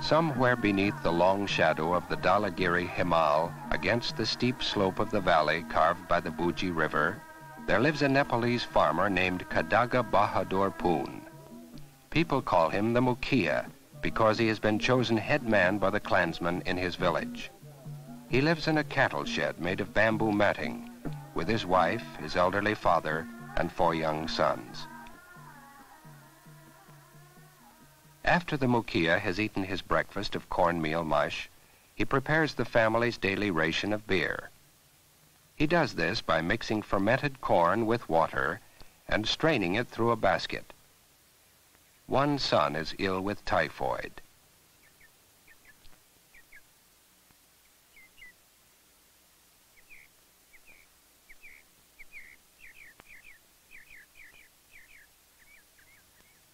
Somewhere beneath the long shadow of the Dhalagiri Himal, against the steep slope of the valley carved by the Bhuji River, there lives a Nepalese farmer named Kadaga Bahadur Poon. People call him the Mukhiya because he has been chosen head man by the clansmen in his village. He lives in a cattle shed made of bamboo matting with his wife, his elderly father, and 4 young sons. After the Mukhiya has eaten his breakfast of cornmeal mush, he prepares the family's daily ration of beer. He does this by mixing fermented corn with water and straining it through a basket. One son is ill with typhoid.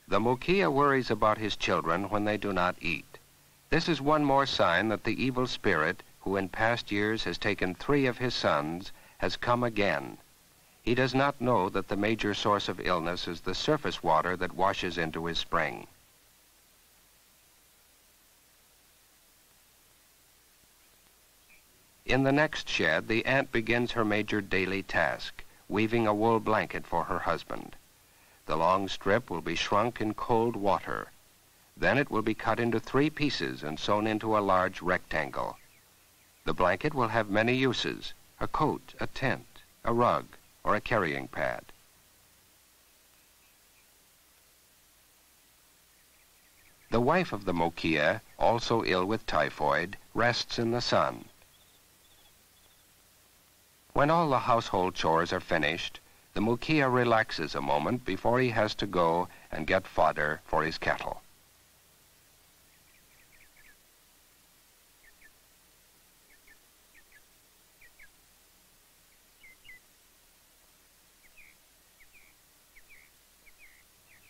The Mukhiya worries about his children when they do not eat. This is one more sign that the evil spirit, who in past years has taken 3 of his sons, has come again. He does not know that the major source of illness is the surface water that washes into his spring. In the next shed, the aunt begins her major daily task, weaving a wool blanket for her husband. The long strip will be shrunk in cold water. Then it will be cut into 3 pieces and sewn into a large rectangle. The blanket will have many uses: a coat, a tent, a rug, or a carrying pad. The wife of the Mukhiya, also ill with typhoid, rests in the sun. When all the household chores are finished, the Mukhiya relaxes a moment before he has to go and get fodder for his cattle.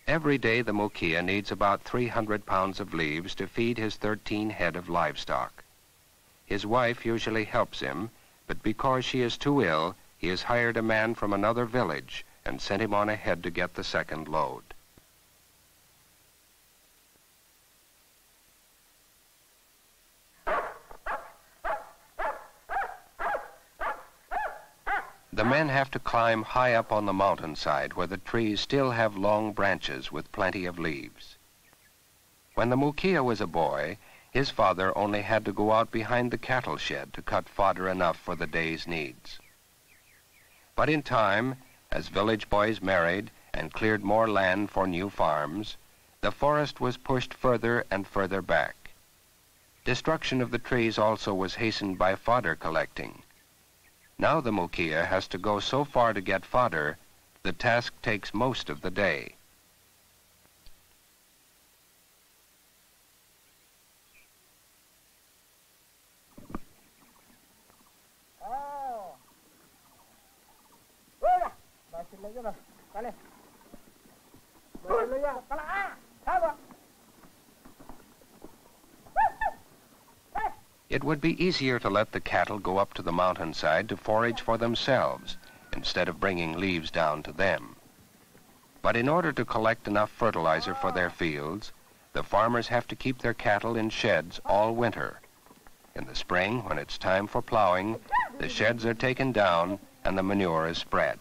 Every day the Mukhiya needs about 300 pounds of leaves to feed his 13 head of livestock. His wife usually helps him, but because she is too ill, he has hired a man from another village and sent him on ahead to get the second load. The men have to climb high up on the mountainside where the trees still have long branches with plenty of leaves. When the Mukhiya was a boy, his father only had to go out behind the cattle shed to cut fodder enough for the day's needs. But in time, as village boys married and cleared more land for new farms, the forest was pushed further and further back. Destruction of the trees also was hastened by fodder collecting. Now the Mukhiya has to go so far to get fodder, the task takes most of the day. It would be easier to let the cattle go up to the mountainside to forage for themselves instead of bringing leaves down to them. But in order to collect enough fertilizer for their fields, the farmers have to keep their cattle in sheds all winter. In the spring, when it's time for plowing, the sheds are taken down and the manure is spread.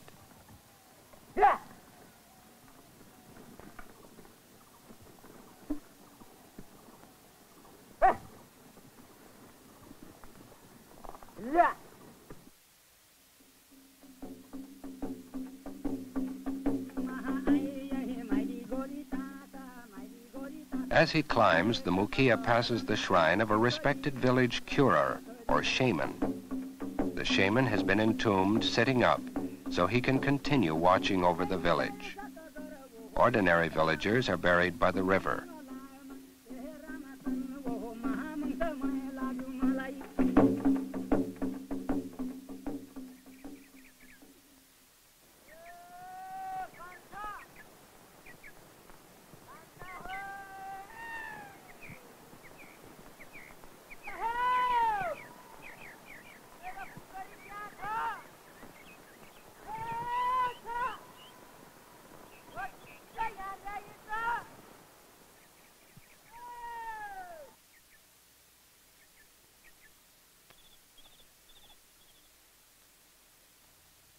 As he climbs, the Mukhiya passes the shrine of a respected village curer, or shaman. The shaman has been entombed sitting up, so he can continue watching over the village. Ordinary villagers are buried by the river.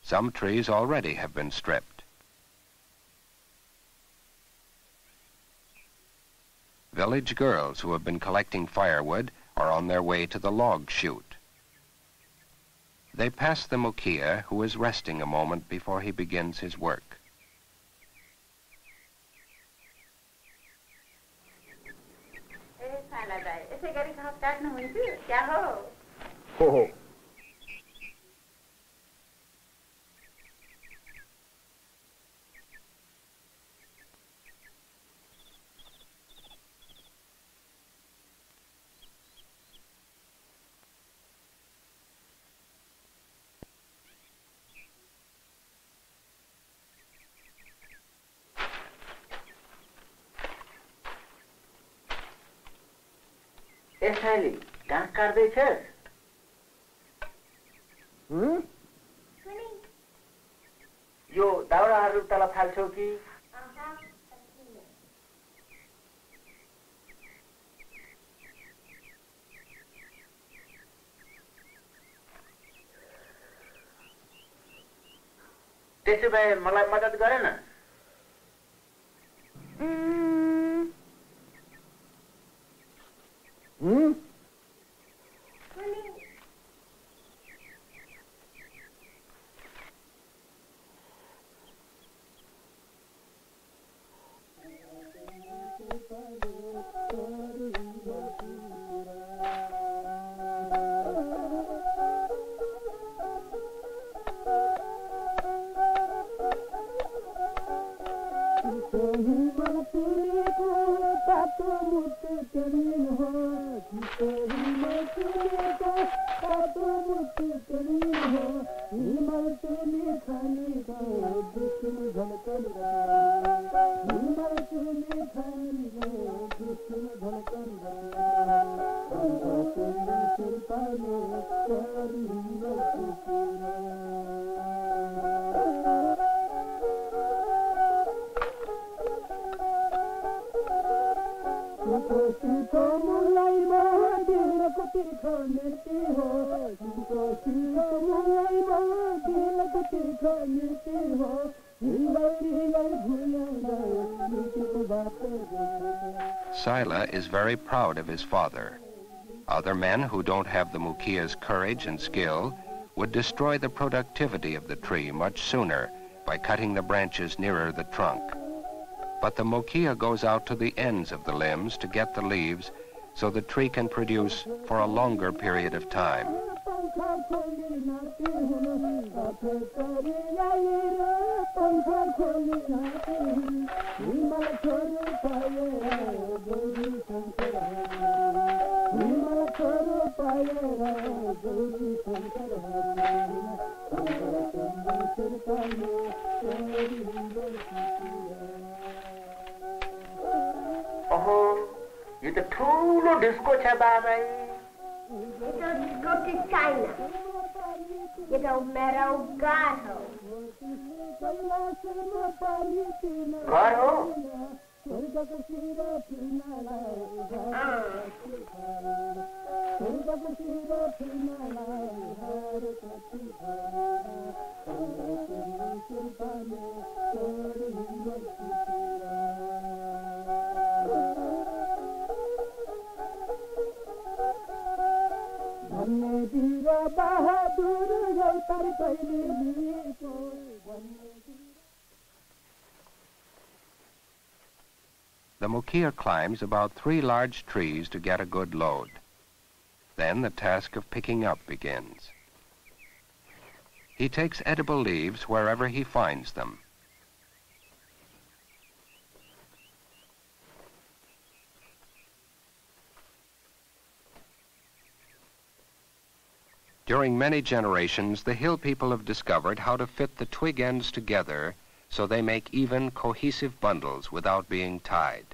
Some trees already have been stripped. Village girls who have been collecting firewood are on their way to the log chute. They pass the Mukia, who is resting a moment before he begins his work. Ho. यसैले घाँस काट्दैछस्? यो दाउराहरू तल फाल्छौ कि? त्यसो भए मलाई मद्दत गरेन? Sila is very proud of his father. Other men who don't have the Mukia's courage and skill would destroy the productivity of the tree much sooner by cutting the branches nearer the trunk. But the Mukia goes out to the ends of the limbs to get the leaves so the tree can produce for a longer period of time. यो त ठुलो disco छ बाबा Ito disco China. Ito merau घर हो घर हो The Mukia climbs about 3 large trees to get a good load. Then the task of picking up begins. He takes edible leaves wherever he finds them. During many generations, the hill people have discovered how to fit the twig ends together so they make even, cohesive bundles without being tied.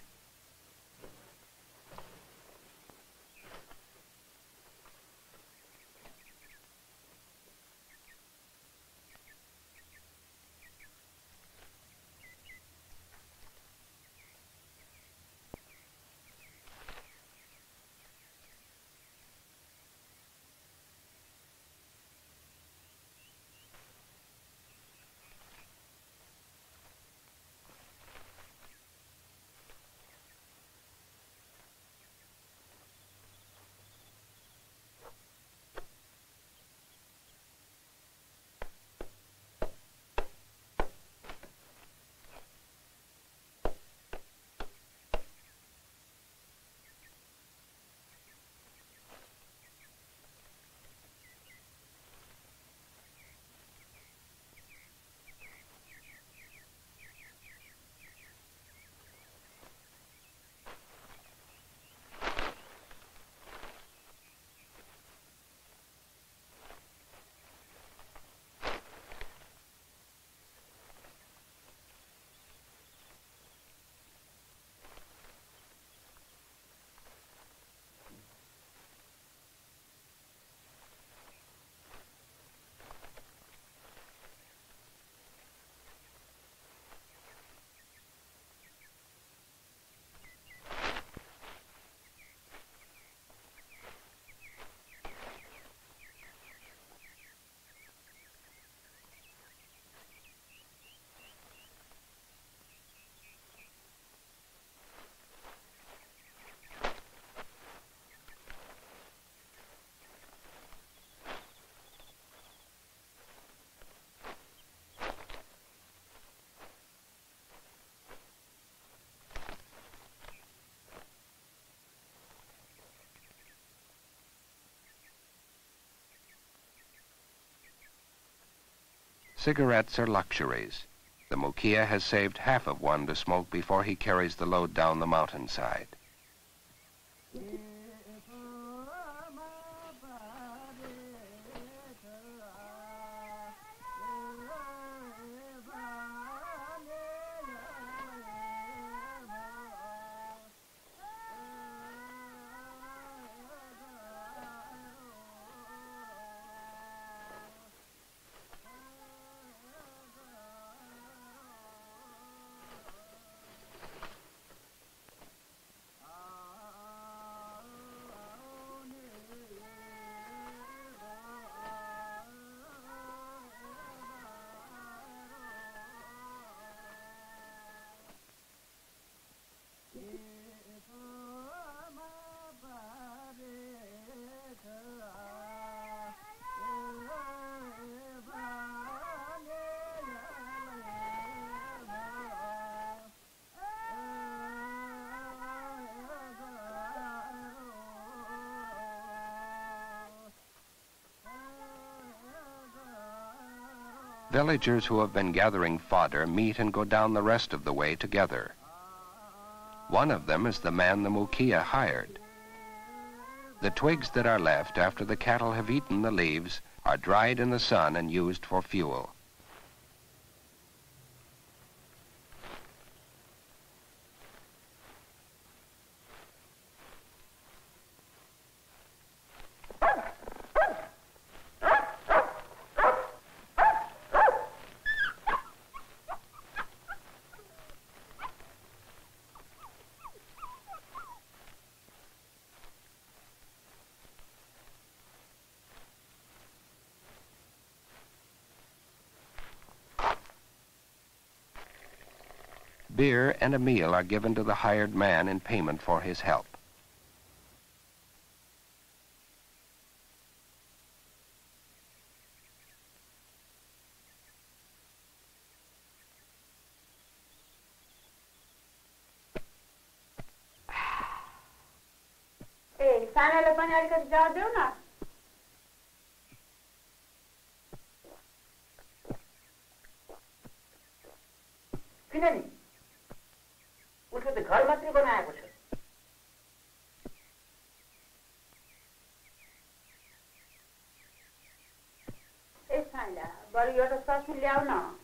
Cigarettes are luxuries. The Mukia has saved half of one to smoke before he carries the load down the mountainside. Villagers who have been gathering fodder meet and go down the rest of the way together. One of them is the man the Mukia hired. The twigs that are left after the cattle have eaten the leaves are dried in the sun and used for fuel. Beer and a meal are given to the hired man in payment for his help. Hey, सानाले पनि अलिकति जाऊ देऊ न किन नि उसले त घर मात्रै बनाएको छ ए साइला बरु एउटा ससु ल्याऊ न